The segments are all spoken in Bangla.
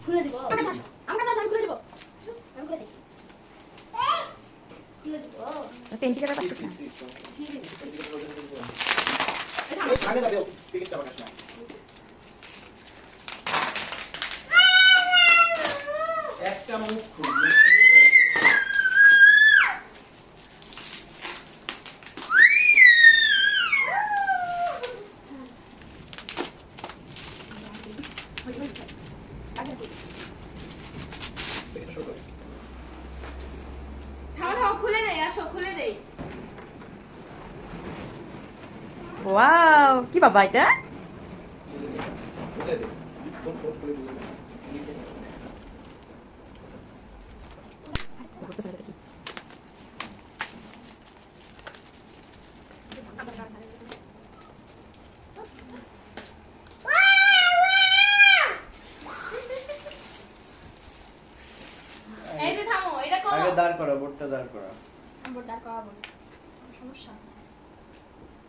খুলে দিব আমরা আমি খুলে দিব আমি খুলে দিই খুলে দিব তো ইন্ডিকেটর পাচ্ছিস না আগে দাও টিকিটটা বানাস না একটা মুখ খুলবে খুলে দেই আসো খুলে দেই ওয়াও কি বাবা এটা খুলে দে কোন কোড খুলে দিলে এই যে থামো এটা করো আগে দাঁড় করা বোর্ডটা দাঁড় করা বোর্ড দাঁড় করাবো সমস্যা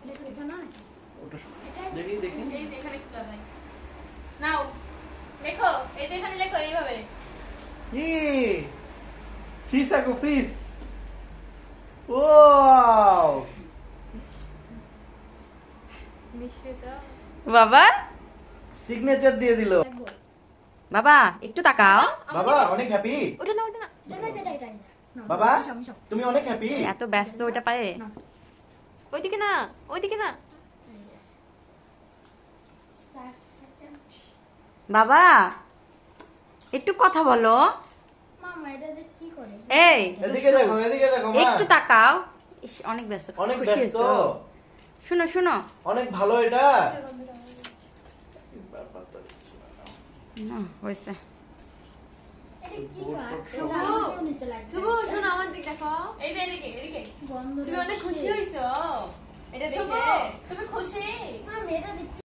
এটা তো এটা নয় ওটা দেখি দেখি এই যে এখানে খুলে দাও নাও লেখো এই যে এখানে লেখো এইভাবে ই ফিস আকো ফিস ওয়াও মিশ্রিত বাবা সিগনেচার দিয়ে দিল বাবা একটু তাকাও বাবা অনেক হ্যাপি ওটা না এটা এটা বাবা তুমি অনেক হ্যাপি এত ব্যস্ত ওটা পারে ওইদিকে না ওইদিকে না বাবা একটু কথা বলো মামা এটা যে কি করে এই এদিকে দেখো মা একটু তাকাও ইস, অনেক ব্যস্ত অনেক খুশি ব্যস্ত হয়েছো? শুনো শুনো অনেক ভালো এটা না হয়েছে শুভ শোনো আমার দিকে দেখো এই যে এদিকে এদিকে তুমি অনেক খুশি হইছো এটা দেখে তুমি খুশি মামা এটা